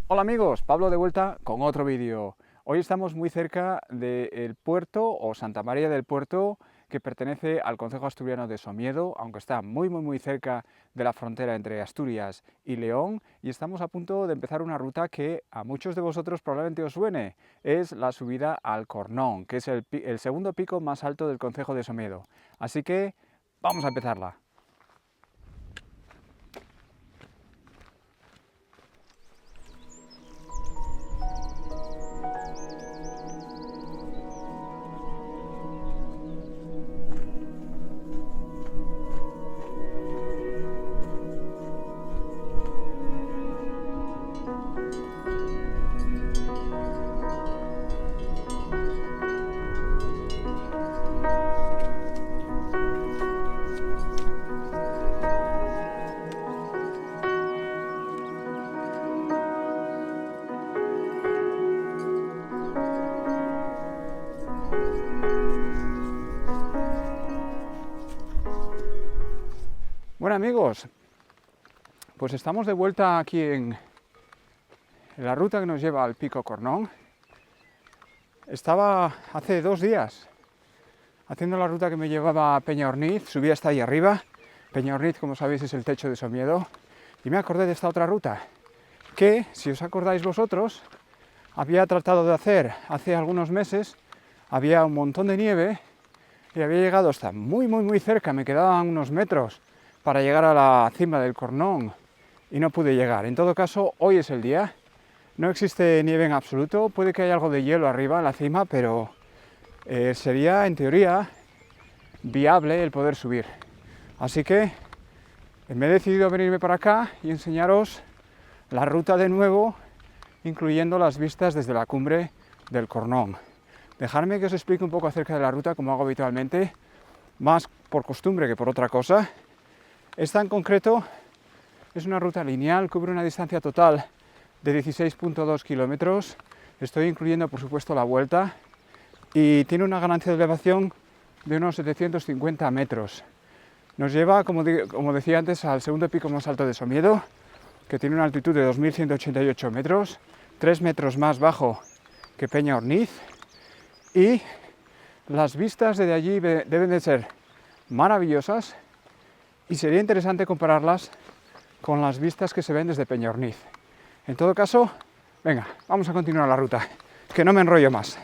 Hola amigos, Pablo de vuelta con otro vídeo. Hoy estamos muy cerca del puerto o Santa María del Puerto, que pertenece al concejo asturiano de Somiedo, aunque está muy cerca de la frontera entre Asturias y León, y estamos a punto de empezar una ruta que a muchos de vosotros probablemente os suene. Es la subida al Cornón, que es el segundo pico más alto del concejo de Somiedo. Así que vamos a empezarla. Bueno amigos, pues estamos de vuelta aquí en la ruta que nos lleva al Pico Cornón. Estaba hace 2 días haciendo la ruta que me llevaba a Peñaorniz, subí hasta ahí arriba. Peñaorniz, como sabéis, es el techo de Somiedo, y me acordé de esta otra ruta que, si os acordáis vosotros, había tratado de hacer hace algunos meses. Había un montón de nieve y había llegado hasta muy cerca, me quedaban unos metros para llegar a la cima del Cornón y no pude llegar. En todo caso, hoy es el día. No existe nieve en absoluto, puede que haya algo de hielo arriba en la cima, pero sería en teoría viable el poder subir. Así que me he decidido venirme para acá y enseñaros la ruta de nuevo, incluyendo las vistas desde la cumbre del Cornón. Dejadme que os explique un poco acerca de la ruta, como hago habitualmente, más por costumbre que por otra cosa. Esta en concreto es una ruta lineal, cubre una distancia total de 16,2 kilómetros. Estoy incluyendo, por supuesto, la vuelta, y tiene una ganancia de elevación de unos 750 metros. Nos lleva, como decía antes, al segundo pico más alto de Somiedo, que tiene una altitud de 2.188 metros, 3 metros más bajo que Peñaorniz, y las vistas desde allí deben de ser maravillosas, y sería interesante compararlas con las vistas que se ven desde Peñaorniz. En todo caso, venga, vamos a continuar la ruta, que no me enrollo más.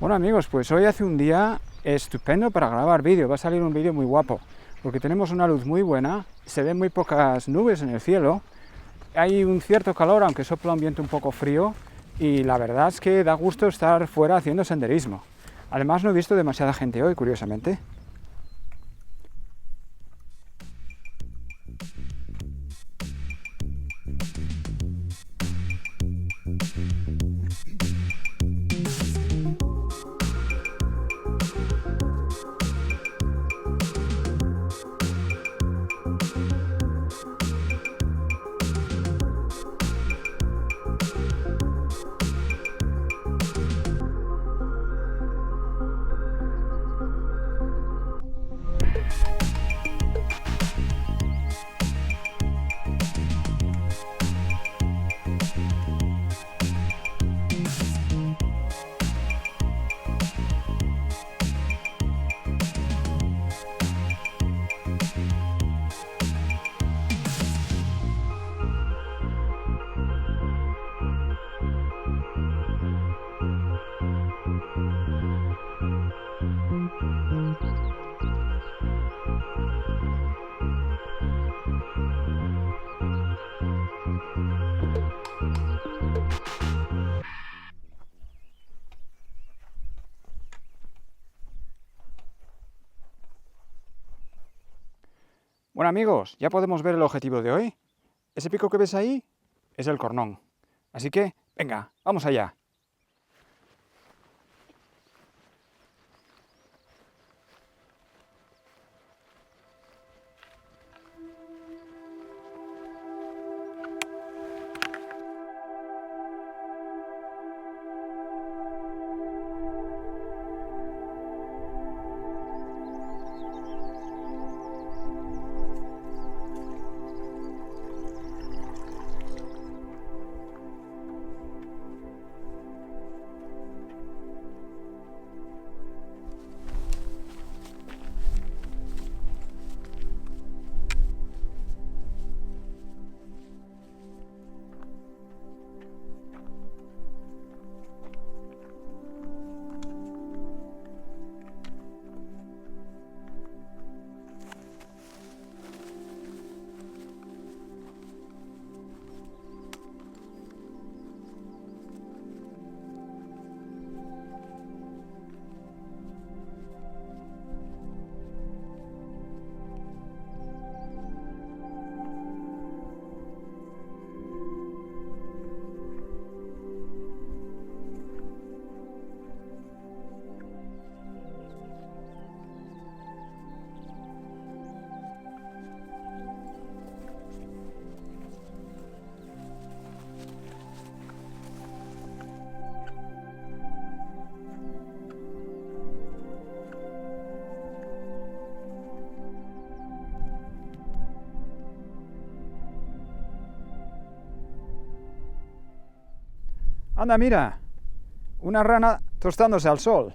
Bueno amigos, pues hoy hace un día estupendo para grabar vídeo. Va a salir un vídeo muy guapo, porque tenemos una luz muy buena, se ven muy pocas nubes en el cielo, hay un cierto calor, aunque sopla un viento un poco frío, y la verdad es que da gusto estar fuera haciendo senderismo. Además, no he visto demasiada gente hoy, curiosamente. Bueno amigos, ya podemos ver el objetivo de hoy. Ese pico que ves ahí es el Cornón. Así que, venga, vamos allá. Anda, mira, una rana tostándose al sol.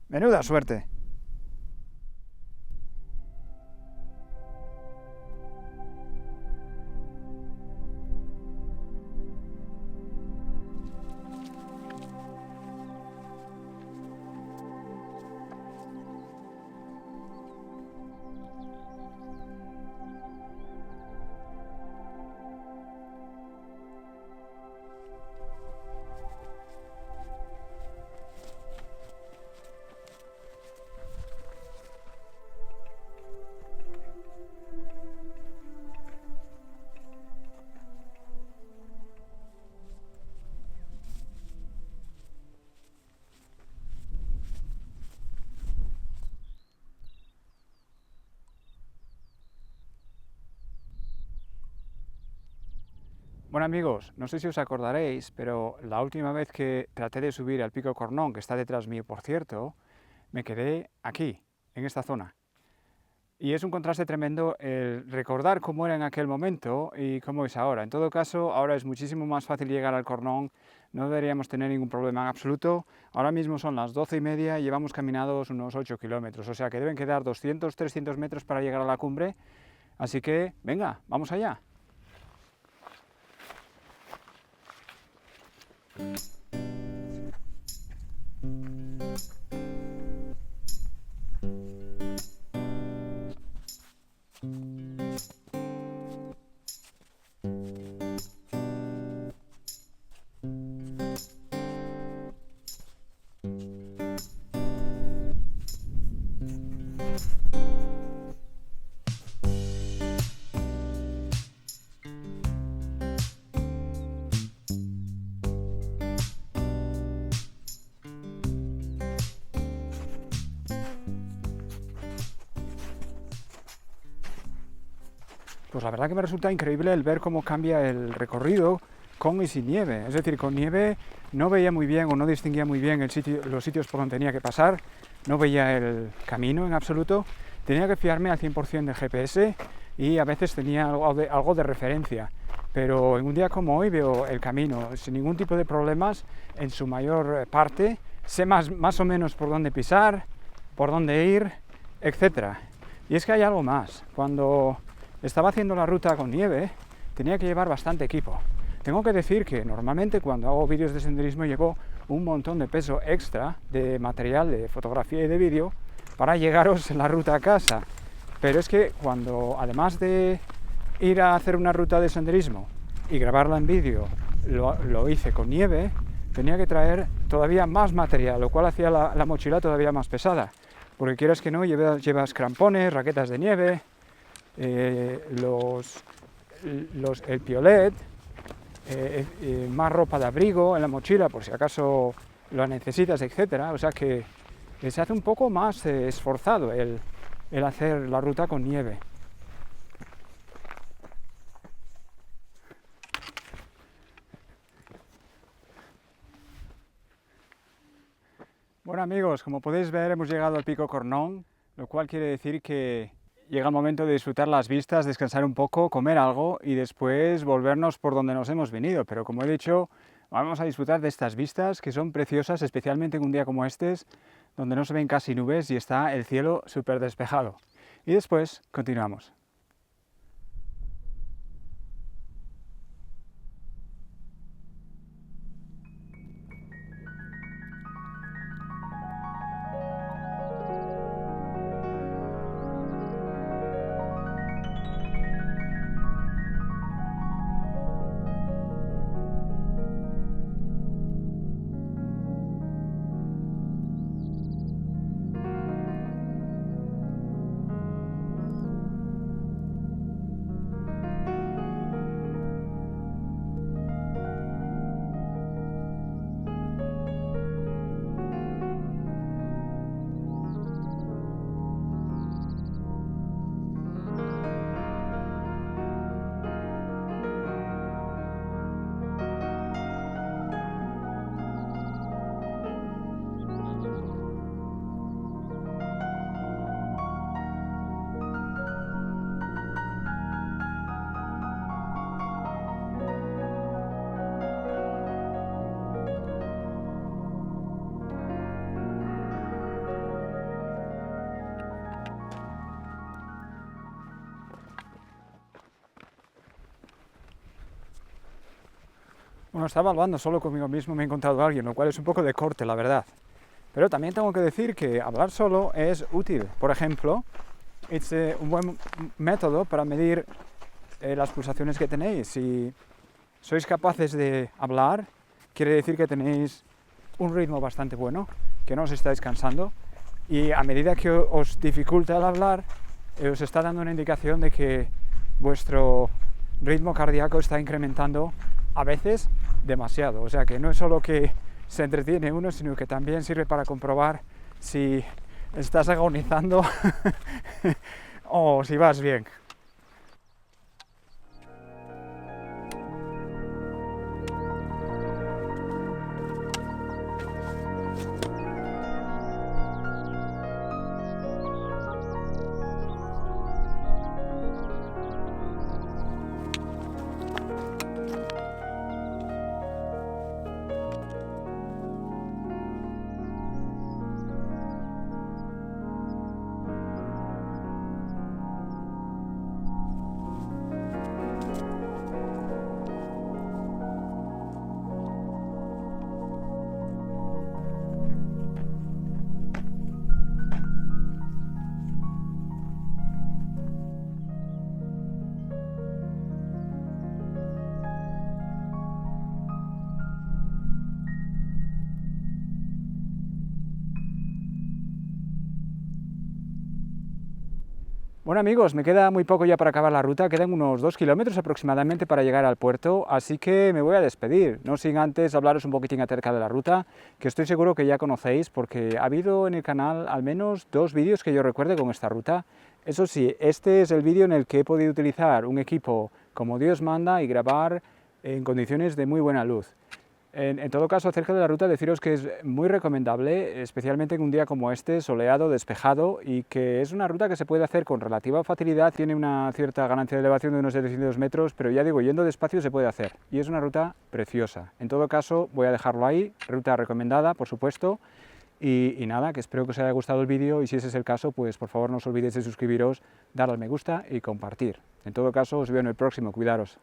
Menuda suerte. Bueno amigos, no sé si os acordaréis, pero la última vez que traté de subir al pico Cornón, que está detrás mío por cierto, me quedé aquí, en esta zona. Y es un contraste tremendo el recordar cómo era en aquel momento y cómo es ahora. En todo caso, ahora es muchísimo más fácil llegar al Cornón, no deberíamos tener ningún problema en absoluto. Ahora mismo son las 12:30 y llevamos caminados unos 8 kilómetros, o sea que deben quedar 200-300 metros para llegar a la cumbre. Así que, venga, vamos allá. Pues la verdad que me resulta increíble el ver cómo cambia el recorrido con y sin nieve. Es decir, con nieve no veía muy bien o no distinguía muy bien los sitios por donde tenía que pasar, no veía el camino en absoluto, tenía que fiarme al 100% del GPS y a veces tenía algo de referencia. Pero en un día como hoy veo el camino sin ningún tipo de problemas en su mayor parte, sé más o menos por dónde pisar, por dónde ir, etc. Y es que hay algo más. Cuando estaba haciendo la ruta con nieve, tenía que llevar bastante equipo. Tengo que decir que normalmente cuando hago vídeos de senderismo llevo un montón de peso extra de material de fotografía y de vídeo para llegaros la ruta a casa. Pero es que cuando, además de ir a hacer una ruta de senderismo y grabarla en vídeo, lo hice con nieve, tenía que traer todavía más material, lo cual hacía la mochila todavía más pesada. Porque quieras que no, llevas crampones, raquetas de nieve, el piolet, más ropa de abrigo en la mochila por si acaso lo necesitas, etcétera. O sea que se hace un poco más esforzado el hacer la ruta con nieve. Bueno amigos, como podéis ver hemos llegado al Pico Cornón, lo cual quiere decir que llega el momento de disfrutar las vistas, descansar un poco, comer algo y después volvernos por donde nos hemos venido. Pero como he dicho, vamos a disfrutar de estas vistas que son preciosas, especialmente en un día como este, donde no se ven casi nubes y está el cielo súper despejado. Y después continuamos. Bueno, estaba hablando solo conmigo mismo, me he encontrado a alguien, lo cual es un poco de corte, la verdad. Pero también tengo que decir que hablar solo es útil. Por ejemplo, es un buen método para medir las pulsaciones que tenéis. Si sois capaces de hablar, quiere decir que tenéis un ritmo bastante bueno, que no os estáis cansando. Y a medida que os dificulta el hablar, os está dando una indicación de que vuestro ritmo cardíaco está incrementando a veces demasiado. O sea que no es solo que se entretiene uno, sino que también sirve para comprobar si estás agonizando o si vas bien. Bueno amigos, me queda muy poco ya para acabar la ruta, quedan unos 2 kilómetros aproximadamente para llegar al puerto, así que me voy a despedir, no sin antes hablaros un poquitín acerca de la ruta, que estoy seguro que ya conocéis, porque ha habido en el canal al menos 2 vídeos que yo recuerde con esta ruta. Eso sí, este es el vídeo en el que he podido utilizar un equipo como Dios manda y grabar en condiciones de muy buena luz. En todo caso, acerca de la ruta, deciros que es muy recomendable, especialmente en un día como este, soleado, despejado, y que es una ruta que se puede hacer con relativa facilidad, tiene una cierta ganancia de elevación de unos 700 metros, pero ya digo, yendo despacio se puede hacer, y es una ruta preciosa. En todo caso, voy a dejarlo ahí, ruta recomendada, por supuesto, y nada, que espero que os haya gustado el vídeo, y si ese es el caso, pues por favor no os olvidéis de suscribiros, darle al me gusta y compartir. En todo caso, os veo en el próximo, cuidaros.